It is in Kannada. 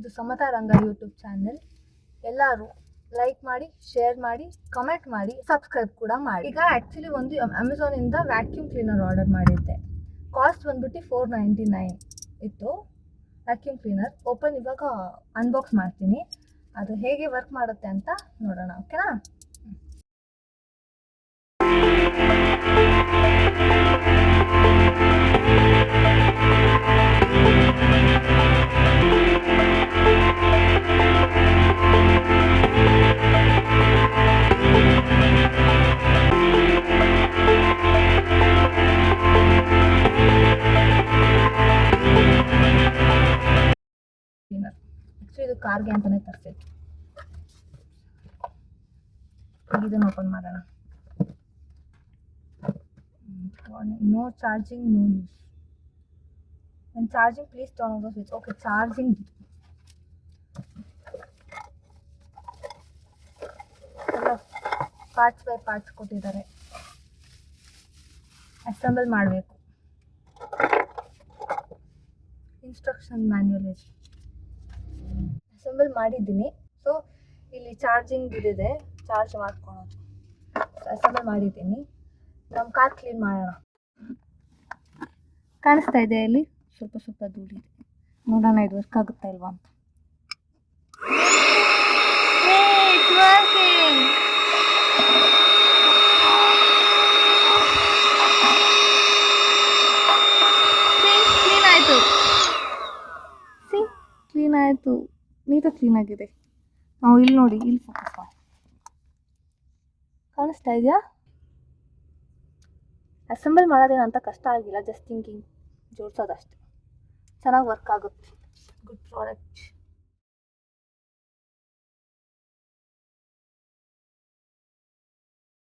ಇದು ಸಮತಾ ರಂಗ ಯೂಟ್ಯೂಬ್ ಚಾನೆಲ್. ಎಲ್ಲರೂ ಲೈಕ್ ಮಾಡಿ, ಶೇರ್ ಮಾಡಿ, ಕಮೆಂಟ್ ಮಾಡಿ, ಸಬ್ಸ್ಕ್ರೈಬ್ ಕೂಡ ಮಾಡಿ. ಈಗ ಆ್ಯಕ್ಚುಲಿ ಒಂದು ಅಮೆಝಾನಿಂದ ವ್ಯಾಕ್ಯೂಮ್ ಕ್ಲೀನರ್ ಆರ್ಡರ್ ಮಾಡಿದ್ದೆ. ಕಾಸ್ಟ್ ಬಂದ್ಬಿಟ್ಟು $499 ಇತ್ತು ವ್ಯಾಕ್ಯೂಮ್ ಕ್ಲೀನರ್. ಇವಾಗ ಅನ್ಬಾಕ್ಸ್ ಮಾಡ್ತೀನಿ, ಅದು ಹೇಗೆ ವರ್ಕ್ ಮಾಡುತ್ತೆ ಅಂತ ನೋಡೋಣ. ಓಕೆನಾ? ಇದು ಕಾರ್ಗೆ ಅಂತಾನೆ ತರಿಸಿತ್ತು. ಇದನ್ನು ಓಪನ್ ಮಾಡೋಣ. No charging, no use. when charging please turn on the switch. Okay, charging ಎಲ್ಲ ಪಾರ್ಟ್ಸ್ ಬೈ ಪಾರ್ಟ್ಸ್ ಕೊಟ್ಟಿದ್ದಾರೆ. ಅಸೆಂಬಲ್ ಮಾಡಬೇಕು. ಇನ್ಸ್ಟ್ರಕ್ಷನ್ ಮ್ಯಾನ್ಯುಯಲ್ ಇದೆ. ಅಸೆಂಬಲ್ ಮಾಡಿದ್ದೀನಿ. ಸೊ ಇಲ್ಲಿ ಚಾರ್ಜಿಂಗ್ ಇದಿದೆ, ಚಾರ್ಜ್ ಮಾಡ್ಕೊಳೋದು. ಅಸೆಂಬಲ್ ಮಾಡಿದ್ದೀನಿ. ನಮ್ಮ ಕಾರ್ ಕ್ಲೀನ್ ಮಾಡೋಣ. ಕಾಣಿಸ್ತಾ ಇದೆ ಇಲ್ಲಿ ಸ್ವಲ್ಪ ಸ್ವಲ್ಪ ಧೂಳಿದೆ. ನೋಡೋಣ ಇದು ವರ್ಕ್ ಆಗುತ್ತಾ ಇಲ್ವಾ ಅಂತ. ಕ್ಲೀನ್ ಆಯಿತು. ಕ್ಲೀನ್ ಆಯಿತು, ನೀಟಾಗಿ ಕ್ಲೀನ್ ಆಗಿದೆ. ನಾವು ಇಲ್ಲಿ ನೋಡಿ, ಇಲ್ಲಿ ಫೋಕಸ್ ಮಾಡಿ. ಕಾಣಿಸ್ತಾ ಇದೆಯಾ? ಅಸೆಂಬಲ್ ಮಾಡೋದೇನಂತ ಕಷ್ಟ ಆಗಿಲ್ಲ, ಜಸ್ಟ್ ಥಿಂಕಿಂಗ್ ಜೋಡಿಸೋದಷ್ಟೆ. ಚೆನ್ನಾಗಿ ವರ್ಕ್ ಆಗುತ್ತೆ. Good product.